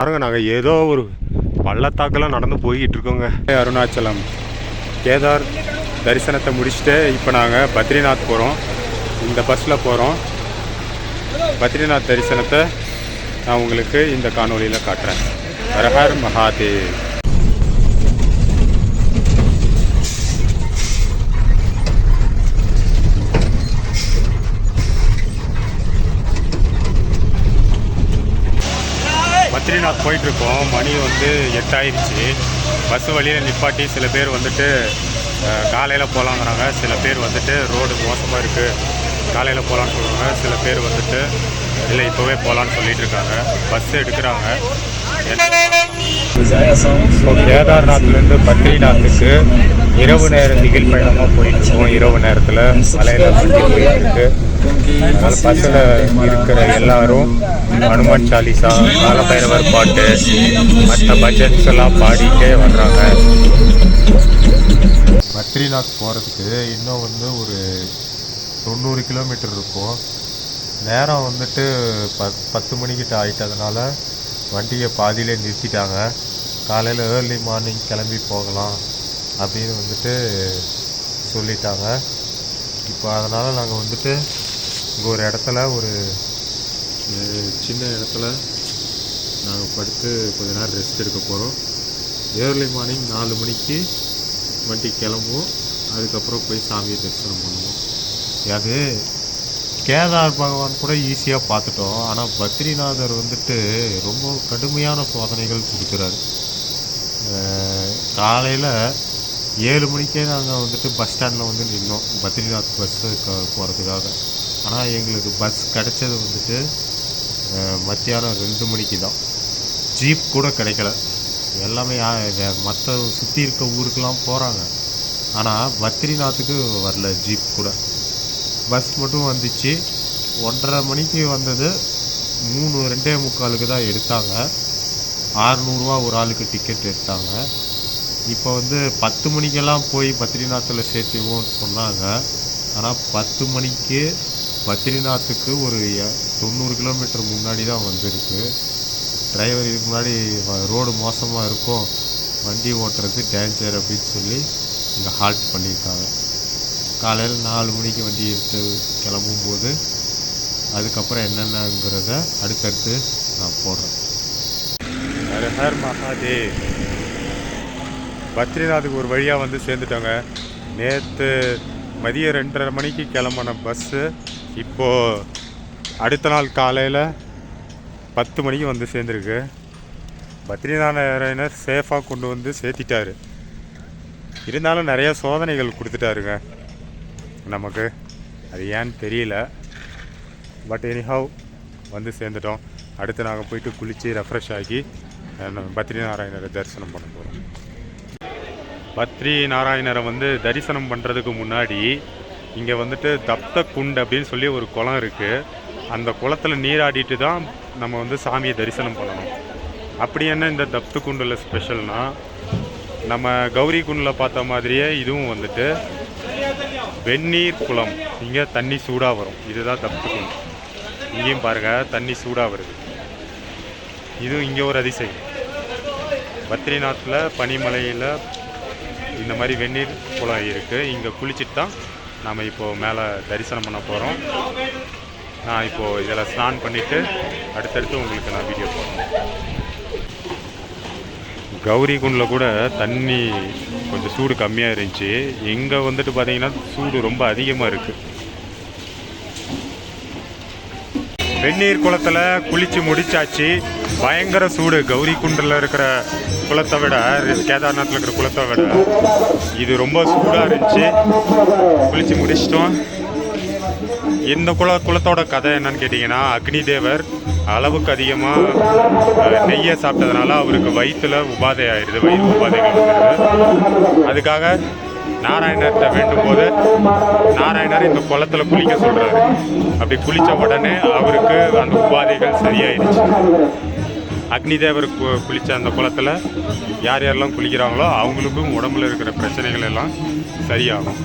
பாருங்க, நாங்கள் ஏதோ ஒரு பள்ளத்தாக்கெல்லாம் நடந்து போய்கிட்டு இருக்கோங்க. அருணாச்சலம் கேதார் தரிசனத்தை முடிச்சுட்டு இப்போ நாங்கள் பத்ரிநாத் போகிறோம். இந்த பஸ்ஸில் போகிறோம். பத்ரிநாத் தரிசனத்தை நான் உங்களுக்கு இந்த காணொலியில் காட்டுறேன். ஹர ஹர் மகாதேவ். பத்ரிநாத் போயிட்டுருக்கோம். மணி வந்து 8 ஆயிடுச்சு. பஸ்ஸு வழியில் நிப்பாட்டி சில பேர் வந்துட்டு காலையில் போகலாங்கிறாங்க. சில பேர் வந்துட்டு ரோடு மோசமாக இருக்குது, காலையில் போகலான்னு சொல்கிறாங்க. சில பேர் வந்துட்டு இல்லை இப்போவே போகலான்னு சொல்லிட்டு இருக்காங்க. பஸ் எடுக்கிறாங்க. இப்போ கேதார்நாத்லேருந்து பத்ரிநாத்துக்கு இரவு நேர திகில் பயணமாக போயிட்டுருக்கோம். இரவு நேரத்தில் மலையில் வண்டி போயிட்டுருக்கு. அதனால் பஸ்ஸில் இருக்கிற எல்லாரும் ஹனுமான் சாலிசா, காலபைரவர் பாட்டு, மற்ற பட்ஜெட்ஸ் எல்லாம் பாடிட்டே வர்றாங்க. பத்ரிநாத் போகிறதுக்கு இன்னும் வந்து ஒரு 90 கிலோமீட்டர் இருக்கும். நேரம் வந்துட்டு 10 மணிக்கிட்ட ஆகிட்டதுனால வண்டியை பாதியிலே நிறுத்திட்டாங்க. காலையில் ஏர்லி மார்னிங் கிளம்பி போகலாம் அப்படின்னு வந்துட்டு சொல்லிட்டாங்க. இப்போ அதனால் நாங்கள் வந்துட்டு இங்கே ஒரு இடத்துல, ஒரு சின்ன இடத்துல நாங்கள் படுத்து கொஞ்ச நேரம் ரெஸ்ட் எடுக்க போகிறோம். ஏர்லி மார்னிங் 4 மணிக்கு வண்டி கிளம்புவோம். அதுக்கப்புறம் போய் சாமியை தரிசனம் பண்ணுவோம். அது கேதார் பகவான் கூட ஈஸியாக பார்த்துட்டோம். ஆனால் பத்ரிநாதர் வந்துட்டு ரொம்ப கடுமையான சோதனைகள் கொடுக்குறாரு. காலையில் 7 மணிக்கே நாங்கள் வந்துட்டு பஸ் ஸ்டாண்டில் வந்து நின்னோம் பத்ரிநாத் பஸ்ஸு போகிறதுக்காக. ஆனால் எங்களுக்கு பஸ் கிடைச்சது வந்துட்டு மத்தியானம் 2 மணிக்கு தான். ஜீப் கூட கிடைக்கல. எல்லாமே மற்ற சுற்றி இருக்க ஊருக்கெலாம் போகிறாங்க. ஆனால் பத்ரிநாத்துக்கு வரல ஜீப் கூட. பஸ் மட்டும் வந்துச்சு. 1:30 மணிக்கு வந்தது. 2:45 தான் எடுத்தாங்க. 600 ரூபா ஒரு ஆளுக்கு டிக்கெட் எடுத்தாங்க. இப்போ வந்து 10 மணிக்கெல்லாம் போய் பத்ரிநாத்தில் சேர்த்துவோன்னு சொன்னாங்க. ஆனால் 10 மணிக்கு பத்ரிநாத்துக்கு ஒரு 90 கிலோமீட்டர் முன்னாடி தான் வந்திருக்கு. டிரைவர் இதுக்கு முன்னாடி ரோடு மோசமாக இருக்கும், வண்டி ஓட்டுறது டேஞ்சர் அப்படின்னு சொல்லி இங்கே ஹால்ட் பண்ணியிருக்காங்க. காலையில் 4 மணிக்கு வண்டி எடுத்து கிளம்பும்போது அதுக்கப்புறம் என்னென்னங்கிறத அடுத்தடுத்து நான் போடுறேன். ஹர ஹர் மகாதேவ். பத்ரிநாத்துக்கு ஒரு வழியாக வந்து சேர்ந்துட்டோங்க. நேற்று மதியம் 2:30 மணிக்கு கிளம்பின பஸ்ஸு இப்போது அடுத்த நாள் காலையில் 10 மணிக்கு வந்து சேர்ந்துருக்கு. பத்ரிநாராயணர் சேஃபாக கொண்டு வந்து சேர்த்திட்டாரு. இருந்தாலும் நிறைய சோதனைகள் கொடுத்துட்டாருங்க நமக்கு. அது ஏன்னு தெரியல. பட் எனிஹவ் வந்து சேர்ந்துட்டோம். அடுத்து நாங்கள் போயிட்டு குளித்து ரெஃப்ரெஷ் ஆகி பத்ரிநாராயணரை தரிசனம் பண்ண போகிறோம். பத்ரிநாராயணரை வந்து தரிசனம் பண்ணுறதுக்கு முன்னாடி இங்கே வந்துட்டு தப்த குண்ட் அப்படின்னு சொல்லி ஒரு குளம் இருக்குது. அந்த குளத்தில் நீராடிட்டு தான் நம்ம வந்து சாமியை தரிசனம் பண்ணணும். அப்படி என்ன இந்த தப்த குண்டில் ஸ்பெஷல்னால், நம்ம கௌரி குண்டில் பார்த்த மாதிரியே இதுவும் வந்துட்டு வெந்நீர் குளம். இங்கே தண்ணி சூடாக வரும். இதுதான் தப்த குண்ட். இங்கேயும் பாருங்கள், தண்ணி சூடாக வருது. இதுவும் இங்கே ஒரு அதிசயம். பத்ரிநாத்தில் பனிமலையில் இந்த மாதிரி வெந்நீர் குளம் இருக்குது. இங்கே குளிச்சுட்டு தான் நாம் இப்போது மேலே தரிசனம் பண்ண போகிறோம். நான் இப்போது இதில் ஸ்நான் பண்ணிவிட்டு அடுத்தடுத்து உங்களுக்கு நான் வீடியோ போடுறேன். கௌரி குண்டில் கூட தண்ணி கொஞ்சம் சூடு கம்மியாக இருந்துச்சு. இங்கே வந்துட்டு பார்த்தீங்கன்னா சூடு ரொம்ப அதிகமாக இருக்குது. வெந்நீர் குளத்தில் குளித்து முடிச்சாச்சு. பயங்கர சூடு. கௌரி குண்டில் இருக்கிற குளத்தை விட, கேதார்நாத்தில் இருக்கிற குளத்தை விட இது ரொம்ப சூடாக இருந்துச்சு. குளித்து முடிச்சிட்டோம். இந்த குளத்தோட கதை என்னன்னு கேட்டிங்கன்னா, அக்னி தேவர் அளவுக்கு அதிகமாக நெய்யை சாப்பிட்டதுனால அவருக்கு வயிற்றில் உபாதை ஆயிடுது, வயிறு உபாதைகள் வந்துடுது. அதுக்காக நாராயணர்கிட்ட வேண்டும் போது நாராயணர் இந்த குளத்தில் குளிக்க சொல்கிறாரு. அப்படி குளித்த உடனே அவருக்கு அந்த உபாதைகள் சரியாயிடுச்சு. அக்னி தேவர் குளித்த அந்த குளத்தில் யார் யாரெல்லாம் குளிக்கிறாங்களோ அவங்களுக்கும் உடம்புல இருக்கிற பிரச்சனைகள் எல்லாம் சரியாகும்.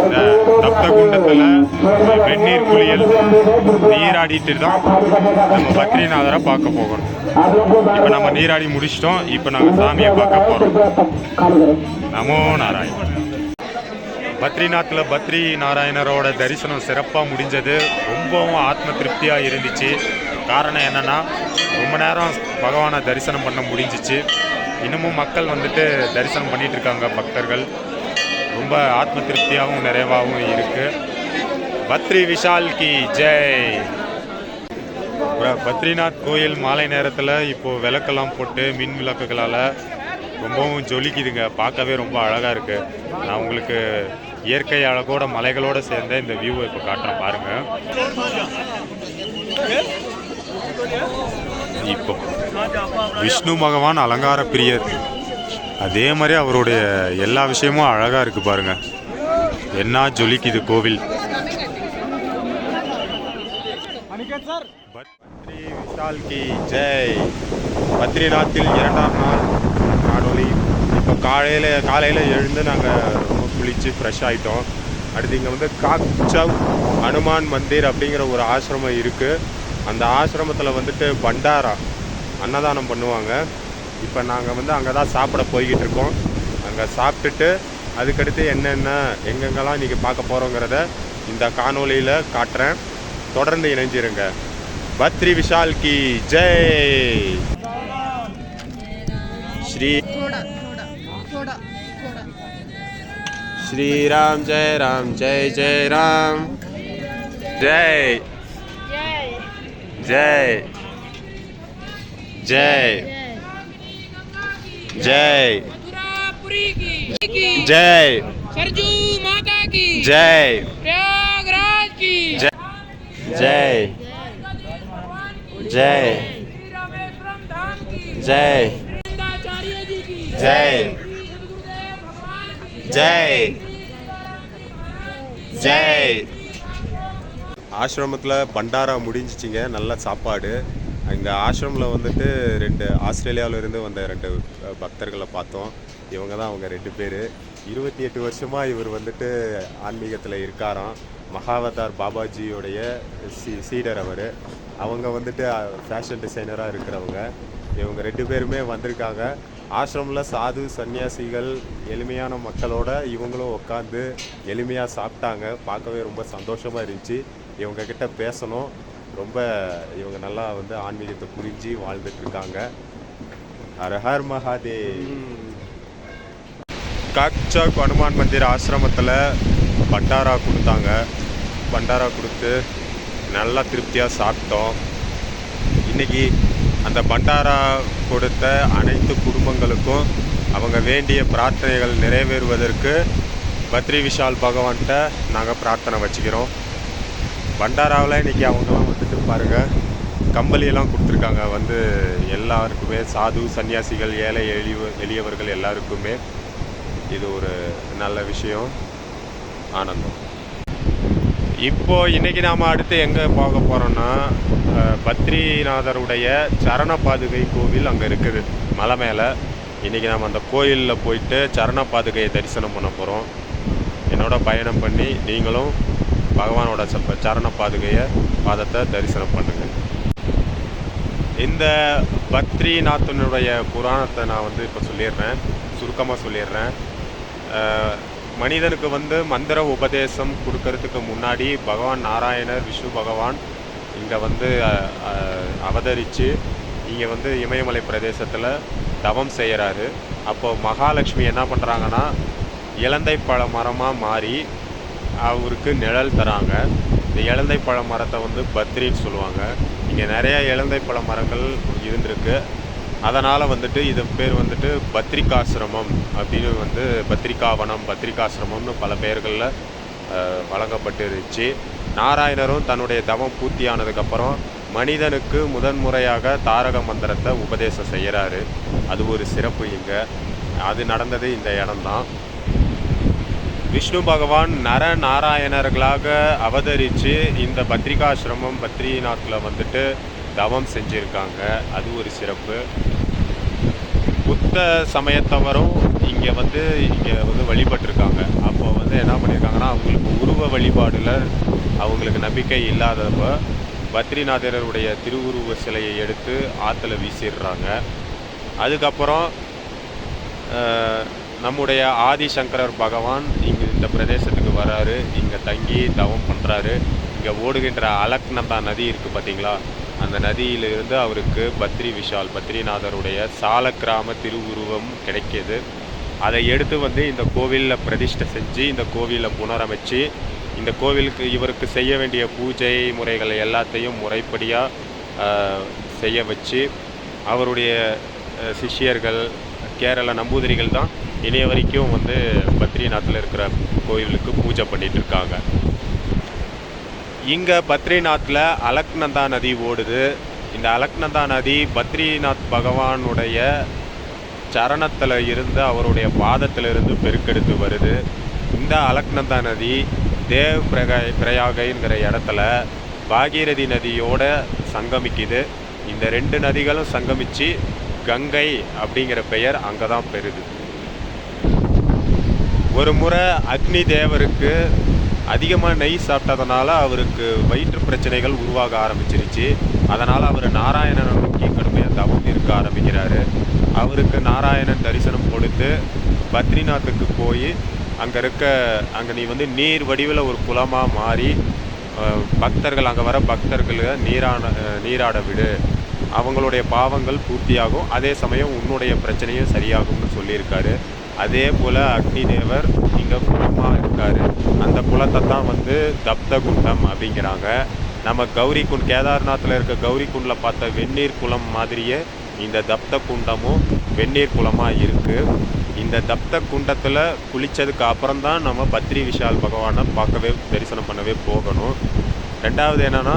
இந்த தப்த குண்டத்தில் வெந்நீர் குளியல் நீராடிட்டு தான் நம்ம பத்ரிநாதரை பார்க்க போகணும். இப்போ நம்ம நீராடி முடிச்சிட்டோம். இப்போ நாங்கள் சாமியை பார்க்க போகிறோம். நமோ நாராயண். பத்ரிநாத்தில் பத்ரி நாராயணரோட தரிசனம் சிறப்பாக முடிஞ்சது. ரொம்பவும் ஆத்ம திருப்தியாக இருந்துச்சு. காரணம் என்னென்னா, ரொம்ப நேரம் பகவானை தரிசனம் பண்ண முடிஞ்சிச்சு. இன்னமும் மக்கள் வந்துட்டு தரிசனம் பண்ணிகிட்டு இருக்காங்க. பக்தர்கள் ரொம்ப ஆத்ம திருப்தியாகவும் நிறைவாகவும் இருக்குது. பத்ரி விஷால் கி ஜெய். பத்ரிநாத் கோயில் மாலை நேரத்தில் இப்போது விளக்கெல்லாம் போட்டு மின் விளக்குகளால் ரொம்பவும் ஜொலிக்குதுங்க. பார்க்கவே ரொம்ப அழகாக இருக்குது. நான் உங்களுக்கு இயற்கை அழகோட மலைகளோடு சேர்ந்த இந்த வியூவை இப்போ காட்டுறேன் பாருங்கள். இப்போ விஷ்ணு பகவான் அலங்கார பிரியர். அதே மாதிரி அவருடைய எல்லா விஷயமும் அழகாக இருக்குது பாருங்கள். என்ன ஜொலிக்குது கோவில். பத்ரி விஷால் கி ஜெய். பத்ரிநாத்தில் 2ஆம் நாள் காணொலி. இப்போ காலையில் எழுந்து நாங்கள் ரொம்ப குளித்து ஃப்ரெஷ் ஆகிட்டோம். அடுத்து இங்கே வந்து காக்சவ் ஹனுமான் மந்திர் அப்படிங்கிற ஒரு ஆசிரமம் இருக்குது. அந்த ஆசிரமத்தில் வந்துட்டு பண்டாரா அன்னதானம் பண்ணுவாங்க. இப்போ நாங்கள் வந்து அங்கே தான் சாப்பிட போய்கிட்டு இருக்கோம். அங்கே சாப்பிட்டுட்டு அதுக்கடுத்து என்னென்ன எங்கெங்கெல்லாம் நீங்கள் பார்க்க போகிறோங்கிறத இந்த காணொலியில் காட்டுறேன். தொடர்ந்து இணைஞ்சிருங்க. பத்ரி விஷால் கி ஜெய். ஸ்ரீராம் ஜெய் ராம் ஜெய் ஜெய் ராம் ஜெய் ஜெய் ஜெய் ஜெய் ஜெய் सरजू माता की ஜெய் प्रयागराज की ஜெய் ஜெய் रामेश्वरम धाम की ஜெய் आचार्य जी की ஜெய் गुरुदेव भगवान की ஜெய் ஜெய். ஆசிரமத்தில் பண்டாரா முடிஞ்சிச்சிங்க. நல்ல சாப்பாடு. இந்த ஆசிரமில் வந்துட்டு 2 ஆஸ்திரேலியாவிலேருந்து வந்த 2 பக்தர்களை பார்த்தோம். இவங்க தான் அவங்க 2 பேர். 28 வருஷமாக இவர் வந்துட்டு ஆன்மீகத்தில் இருக்காராம். மகாவதார் பாபாஜியோடைய சீடர் அவர். அவங்க வந்துட்டு ஃபேஷன் டிசைனராக இருக்கிறவங்க. இவங்க 2 பேருமே வந்திருக்காங்க. ஆசிரமில் சாது சன்னியாசிகள் எளிமையான மக்களோட இவங்களும் உட்காந்து எளிமையாக சாப்பிட்டாங்க. பார்க்கவே ரொம்ப சந்தோஷமாக இருந்துச்சு. இவங்கக்கிட்ட பேசணும். ரொம்ப இவங்க நல்லா வந்து ஆன்மீகத்தை புரிஞ்சு வாழ்ந்துட்டுருக்காங்க. ஹர ஹர் மகாதேவ். காக்சவ் ஹனுமான் மந்திர் ஆசிரமத்தில் பண்டாரா கொடுத்தாங்க. பண்டாரா கொடுத்து நல்லா திருப்தியாக சாப்பிட்டோம். இன்றைக்கி அந்த பண்டாரா கொடுத்த அனைத்து குடும்பங்களுக்கும் அவங்க வேண்டிய பிரார்த்தனைகள் நிறைவேறுவதற்கு பத்ரி விஷால் பகவான்கிட்ட நாங்கள் பிரார்த்தனை வச்சுக்கிறோம். பண்டாராவில் இன்றைக்கி அவங்களாம் வந்துட்டு பாருங்கள் கம்பளியெல்லாம் கொடுத்துருக்காங்க. வந்து எல்லாருக்குமே சாது சன்னியாசிகள் ஏழை எளியவர்கள் எல்லாருக்குமே இது ஒரு நல்ல விஷயம். ஆனந்தம். இப்போது இன்றைக்கி நாம் அடுத்து எங்கே பார்க்க போகிறோன்னா, பத்ரிநாதருடைய சரண பாதுகை கோவில் அங்கே இருக்குது மலை மேலே. இன்றைக்கி நாம் அந்த கோயிலில் போயிட்டு சரண பாதுகையை தரிசனம் பண்ண போகிறோம். என்னோட பயணம் பண்ணி நீங்களும் பகவானோட சரண பாதத்தை தரிசனம் பண்ணுங்கள். இந்த பத்ரிநாதனுடைய புராணத்தை நான் வந்து இப்போ சொல்லிடுறேன், சுருக்கமாக சொல்லிடுறேன். மனிதனுக்கு வந்து மந்திர உபதேசம் கொடுக்கறதுக்கு முன்னாடி பகவான் நாராயணர் விஷ்ணு பகவான் இங்கே வந்து அவதரித்து இங்கே வந்து இமயமலை பிரதேசத்தில் தவம் செய்கிறாரு. அப்போது மகாலட்சுமி என்ன பண்ணுறாங்கன்னா, இலந்தை பழ மரமாக மாறி அவருக்கு நிழல் தராங்க. இந்த இலந்தை பழ மரத்தை வந்து பத்ரின்னு சொல்லுவாங்க. இங்கே நிறைய இலந்தை பழ மரங்கள் இருந்திருக்கு. அதனால் வந்துட்டு இது பேர் வந்துட்டு பத்ரிகாசிரமம் அப்படின்னு வந்து பத்ரிகாவனம் பத்ரிகாசிரமம்னு பல பெயர்களில் வழங்கப்பட்டு இருந்துச்சு. நாராயணரும் தன்னுடைய தவம் பூர்த்தியானதுக்கப்புறம் மனிதனுக்கு முதன்முறையாக தாரக மந்திரத்தை உபதேசம் செய்கிறாரு. அது ஒரு சிறப்பு. இங்கே அது நடந்தது இந்த இடம்தான். விஷ்ணு பகவான் நர நாராயணர்களாக அவதரித்து இந்த பத்ரிகாசிரமம் பத்ரிநாத்தில் வந்துட்டு தவம் செஞ்சுருக்காங்க. அது ஒரு சிறப்பு. புத்த சமயத்தவரும் இங்கே வந்து வழிபட்டிருக்காங்க. அப்போ வந்து என்ன பண்ணியிருக்காங்கன்னா, அவங்களுக்கு உருவ வழிபாடில் அவங்களுக்கு நம்பிக்கை இல்லாதப்போ பத்ரிநாதருடைய திருவுருவ சிலையை எடுத்து ஆற்றுல வீசிடுறாங்க. அதுக்கப்புறம் நம்முடைய ஆதிசங்கரர் பகவான் இங்கே இந்த பிரதேசத்துக்கு வராரு. இங்கே தங்கி தவம் பண்ணுறாரு. இங்கே ஓடுகின்ற அலக்நந்தா நதி இருக்குது பார்த்தீங்களா, அந்த நதியிலிருந்து அவருக்கு பத்ரிநாதருடைய சாலக்கிராம திருவுருவம் கிடைக்கிது. அதை எடுத்து வந்து இந்த கோவிலில் பிரதிஷ்டை செஞ்சு இந்த கோவிலை புனரமைச்சு இந்த கோவிலுக்கு இவருக்கு செய்ய வேண்டிய பூஜை முறைகள் எல்லாத்தையும் முறைப்படியாக செய்ய வச்சு அவருடைய சிஷ்யர்கள் கேரள நம்பூதிரிகள் தான் இணைய வரைக்கும் வந்து பத்ரிநாத்தில் இருக்கிற கோவிலுக்கு பூஜை பண்ணிட்டு இருக்காங்க. இங்கே பத்ரிநாத்தில் அலக்நந்தா நதி ஓடுது. இந்த அலக்நந்தா நதி பத்ரிநாத் பகவானுடைய சரணத்தில் இருந்து அவருடைய பாதத்திலிருந்து பெருக்கெடுத்து வருது. இந்த அலக்நந்தா நதி பிரயாகைங்கிற இடத்துல பாகீரதி நதியோட சங்கமிக்குது. இந்த 2 நதிகளும் சங்கமித்து கங்கை அப்படிங்கிற பெயர் அங்கே தான் பெறுது. ஒரு முறை அக்னி தேவருக்கு அதிகமாக நெய் சாப்பிட்டதுனால அவருக்கு வயிற்று பிரச்சனைகள் உருவாக ஆரம்பிச்சிருச்சு. அதனால் அவர் நாராயணனை நோக்கி கடுமையாக தவம் இருக்க ஆரம்பிக்கிறாரு. அவருக்கு நாராயணன் தரிசனம் கொடுத்து பத்ரிநாத்துக்கு போய் அங்கே நீ வந்து நீர் வடிவில் ஒரு குளமாக மாறி பக்தர்கள் அங்கே வர பக்தர்களை நீராட விடு, அவங்களுடைய பாவங்கள் பூர்த்தியாகும், அதே சமயம் உன்னுடைய பிரச்சனையும் சரியாகும்னு சொல்லியிருக்காரு. அதே போல் அக்னி தேவர் இங்கே குளமாக இருக்கார். அந்த குளத்தை தான் வந்து தப்த குண்டம் அப்படிங்கிறாங்க. நம்ம கேதார்நாத்தில் இருக்க கௌரி குண்டில் பார்த்த வெந்நீர் குளம் மாதிரியே இந்த தப்த குண்டமும் வெந்நீர் குளமாக இருக்குது. இந்த தப்த குண்டத்தில் குளித்ததுக்கு அப்புறம் தான் நம்ம பத்ரி விஷால் பகவானை தரிசனம் பண்ணவே போகணும். ரெண்டாவது என்னென்னா,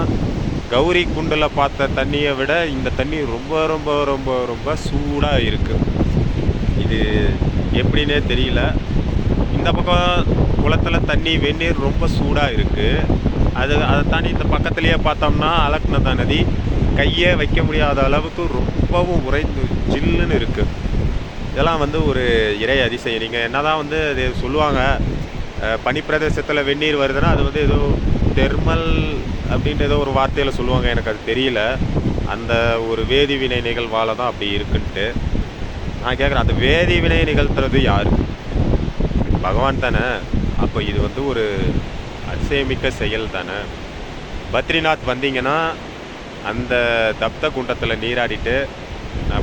கௌரி குண்டில் பார்த்த தண்ணியை விட இந்த தண்ணி ரொம்ப ரொம்ப ரொம்ப ரொம்ப சூடாக இருக்குது. இது எப்படின்னே தெரியல. இந்த பக்கம் குளத்தில் தண்ணி வெந்நீர் ரொம்ப சூடாக இருக்குது. அதை தாண்டி இந்த பக்கத்துலேயே பார்த்தோம்னா அலக்நந்தா நதி கையே வைக்க முடியாத அளவுக்கு ரொம்பவும் உறைந்து ஜில்லுன்னு இருக்குது. இதெல்லாம் வந்து ஒரு இறை அதிசயம். நீங்கள் என்ன தான் வந்து அது சொல்லுவாங்க, பனிப்பிரதேசத்தில் வெந்நீர் வருதுன்னா அது வந்து ஏதோ தெர்மல் அப்படின்ற ஏதோ ஒரு வார்த்தையில் சொல்லுவாங்க, எனக்கு அது தெரியல. அந்த ஒரு வேதி வினை நிகழ்வால் தான் அப்படி இருக்குன்ட்டு நான் கேட்குறேன். அந்த வேதி வினை நிகழ்த்துறது யார்? பகவான் தானே. அப்போ இது வந்து ஒரு அதிசயமிக்க செயல் தானே. பத்ரிநாத் வந்தீங்கன்னா அந்த தப்த குண்டத்தில் நீராடிட்டு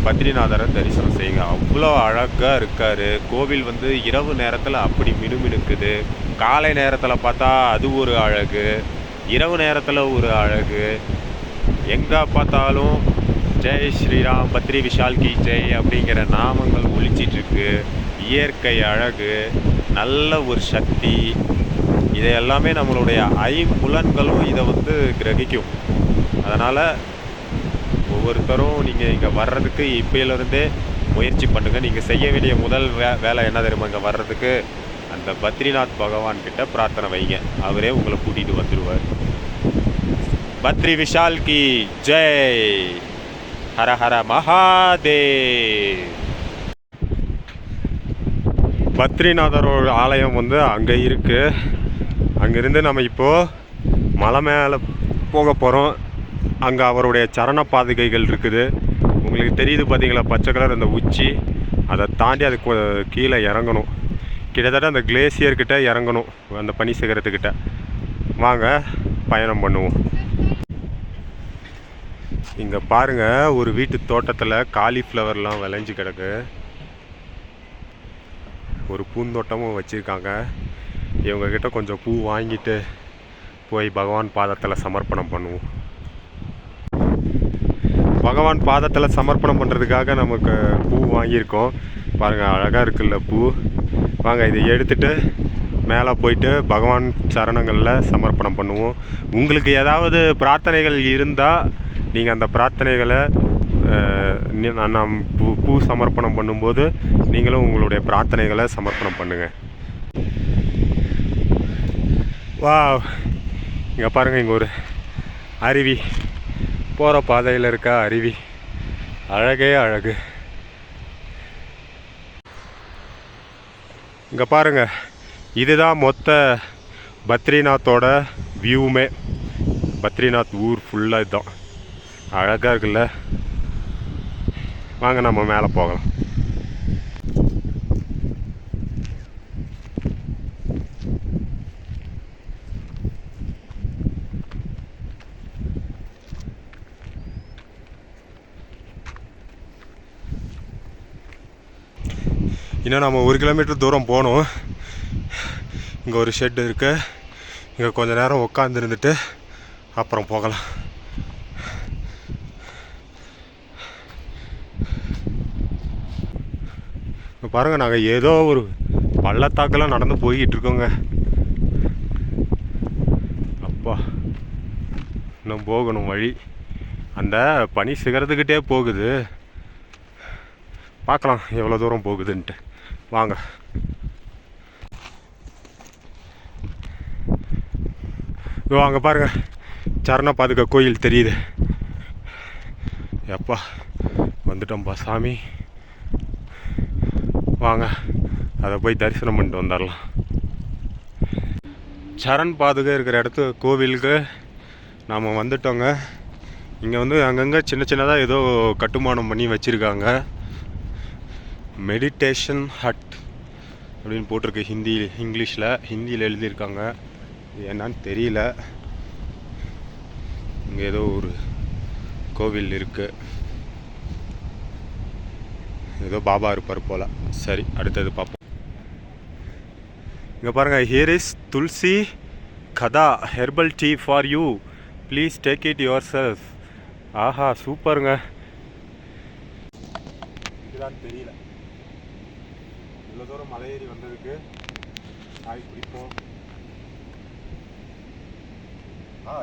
பத்ரிநாதரை தரிசனம் செய்யுங்க. அவ்வளோ அழகாக இருக்கார். கோவில் வந்து இரவு நேரத்தில் அப்படி மினுமினுக்குது. காலை நேரத்தில் பார்த்தா அது ஒரு அழகு, இரவு நேரத்தில் ஒரு அழகு. எங்கே பார்த்தாலும் ஜெய் ஸ்ரீராம் பத்ரி விஷால் கி ஜெய் அப்படிங்கிற நாமங்கள் ஒலிச்சிட்ருக்கு. இயற்கை அழகு, நல்ல ஒரு சக்தி, இதை எல்லாமே நம்மளுடைய ஐம்புலன்களும் இதை வந்து கிரகிக்கும். அதனால் ஒவ்வொருத்தரும் நீங்கள் இங்கே வர்றதுக்கு இப்போலேருந்தே முயற்சி பண்ணுங்கள். நீங்கள் செய்ய வேண்டிய முதல் வேலை என்ன தெரியுமா? இங்கே வர்றதுக்கு அந்த பத்ரிநாத் பகவான்கிட்ட பிரார்த்தனை வைங்க. அவரே உங்களை கூட்டிகிட்டு வந்துடுவார். பத்ரி விஷால் கி ஜெய். ஹர ஹர மகாதேவ். பத்ரிநாதரோட ஆலயம் வந்து அங்கே இருக்குது. அங்கேருந்து நம்ம இப்போது மலை மேலே போக போகிறோம். அங்கே அவருடைய சரண பாதுகைகள் இருக்குது. உங்களுக்கு தெரியுது பார்த்தீங்களா, பச்சை கலர் அந்த உச்சி. அதை தாண்டி அதுக்கு கீழே இறங்கணும். கிட்டத்தட்ட அந்த கிளேசியர்கிட்ட இறங்கணும், அந்த பனி சிகரத்துக்கிட்ட. வாங்க பயணம் பண்ணுவோம். இங்கே பாருங்கள், ஒரு வீட்டு தோட்டத்தில் காலிஃப்ளவர்லாம் விளைஞ்சி கிடக்கு. ஒரு பூந்தோட்டமும் வச்சுருக்காங்க. இவங்கக்கிட்ட கொஞ்சம் பூ வாங்கிட்டு போய் பகவான் பாதத்தில் சமர்ப்பணம் பண்ணுவோம். பகவான் பாதத்தில் சமர்ப்பணம் பண்ணுறதுக்காக நமக்கு பூ வாங்கியிருக்கோம். பாருங்கள், அழகாக இருக்குல்ல பூ. வாங்க இதை எடுத்துகிட்டு மேலே போயிட்டு பகவான் சரணங்களில் சமர்ப்பணம் பண்ணுவோம். உங்களுக்கு ஏதாவது பிரார்த்தனைகள் இருந்தால் நீங்கள் அந்த பிரார்த்தனைகளை நாம் பூ சமர்ப்பணம் பண்ணும்போது நீங்களும் உங்களுடைய பிரார்த்தனைகளை சமர்ப்பணம் பண்ணுங்கள். வா, இங்கே பாருங்கள், இங்கே ஒரு அருவி போகிற பாதையில் இருக்க அருவி அழகே அழகு. இங்கே பாருங்க, இதுதான் மொத்த பத்ரிநாத்தோட வியூவுமே. பத்ரிநாத் ஊர் ஃபுல்லாக இதுதான். அழகாக இருக்குல்ல. வாங்க நம்ம மேலே போகலாம். இன்னும் நம்ம 1 கிலோமீட்டர் தூரம் போகணும். இங்கே ஒரு ஷெட் இருக்கு. இங்கே கொஞ்சம் நேரம் உட்காந்துருந்துட்டு அப்புறம் போகலாம். இப்போ பாருங்கள், நாங்கள் ஏதோ ஒரு பள்ளத்தாக்கெல்லாம் நடந்து போய்கிட்டு இருக்கோங்க. அப்பா, இன்னும் போகணும் வழி. அந்த பனி சிகரத்துக்கிட்டே போகுது. பார்க்கலாம் எவ்வளோ தூரம் போகுதுன்ட்டு. வாங்க. வாங்க பாருங்க, சரண பாதுகா கோயில் தெரியுது. எப்பா வந்துட்டோம்ப்பா சாமி. வாங்க அதை போய் தரிசனம் பண்ணிட்டு வந்துடலாம். சரண் பாதுகா இருக்கிற கோவிலுக்கு நாம் வந்துட்டோங்க. இங்கே வந்து அங்கங்கே சின்ன சின்னதாக ஏதோ கட்டுமானம் பண்ணி வச்சுருக்காங்க. மெடிடேஷன் ஹட் அப்படின்னு போட்டிருக்கு ஹிந்தியில் எழுதியிருக்காங்க. இது என்னன்னு தெரியல. இங்கே ஏதோ ஒரு கோவில் இருக்குது. ஏதோ பாபா இருப்பார் போல். சரி, அடுத்தது பார்ப்போம். இங்கே பாருங்கள், here is Tulsi Kadha herbal tea for you, please take it yourself. ஆஹா, சூப்பருங்க. இதுதான் தெரியல. இவ்வளோ தூரம் மலை ஏறி வந்ததுக்கு ஆய் பிடிப்போம்.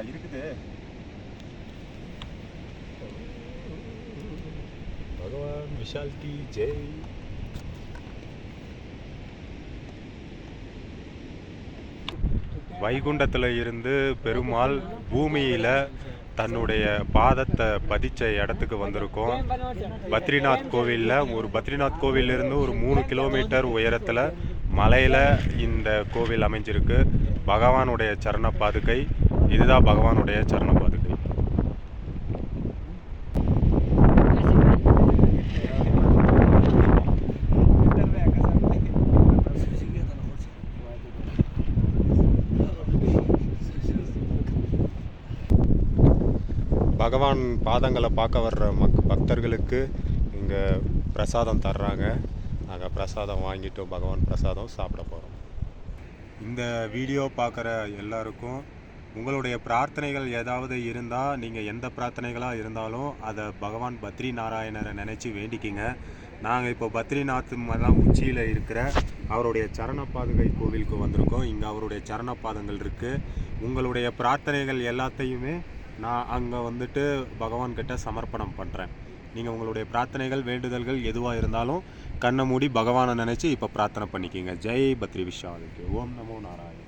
இருக்குது. பகவான் விஷால் கி ஜெய். வைகுண்டத்தில் இருந்து பெருமாள் பூமியில் தன்னுடைய பாதத்தை பதிச்ச இடத்துக்கு வந்திருக்கோம். பத்ரிநாத் கோவிலில் பத்ரிநாத் கோவிலிருந்து ஒரு 3 கிலோமீட்டர் உயரத்தில் மலையில் இந்த கோவில் அமைஞ்சிருக்கு. பகவானுடைய சரண பாதுகை இதுதான். பகவானுடைய சரண பாதுகை. பகவான் பாதங்களை பார்க்க வர்ற பக்தர்களுக்கு இங்கே பிரசாதம் தர்றாங்க. நாங்கள் பிரசாதம் வாங்கிட்டோம். பகவான் பிரசாதம் சாப்பிட போகிறோம். இந்த வீடியோ பார்க்குற எல்லாருக்கும் உங்களுடைய பிரார்த்தனைகள் ஏதாவது இருந்தால், நீங்கள் எந்த பிரார்த்தனைகளாக இருந்தாலும் அதை பகவான் பத்ரி நாராயணரை நினச்சி வேண்டிக்கிங்க. நாங்கள் இப்போ பத்ரிநாத் மலை உச்சியில் இருக்கிற அவருடைய சரண பாதுகை கோவிலுக்கு வந்திருக்கோம். இங்கே அவருடைய சரண பாதங்கள் இருக்குது. உங்களுடைய பிரார்த்தனைகள் எல்லாத்தையுமே நான் அங்கே வந்துட்டு பகவான்கிட்ட சமர்ப்பணம் பண்ணுறேன். நீங்கள் உங்களுடைய பிரார்த்தனைகள் வேண்டுதல்கள் எதுவாக இருந்தாலும் கண்ணை மூடி பகவானை நினச்சி இப்போ பிரார்த்தனை பண்ணிக்கிங்க. ஜெய் பத்ரி விஷாலுக்கு. ஓம் நமோ நாராயண.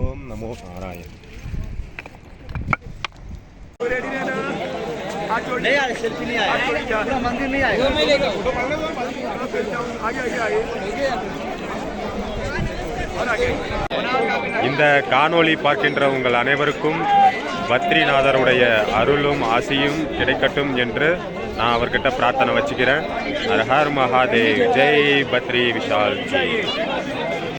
ஓம் நமோ நாராயண. नहीं आए, सेल्फी नहीं आए, पूरा मंदिर नहीं आएगा। இந்த காணொளி பார்க்கின்ற உங்கள் அனைவருக்கும் பத்ரிநாதருடைய அருளும் ஆசியும் கிடைக்கட்டும் என்று நான் அவர்கிட்ட பிரார்த்தனை வச்சுக்கிறேன். ஹர் ஹர் மகாதேவ். ஜெய் பத்ரி விஷால்.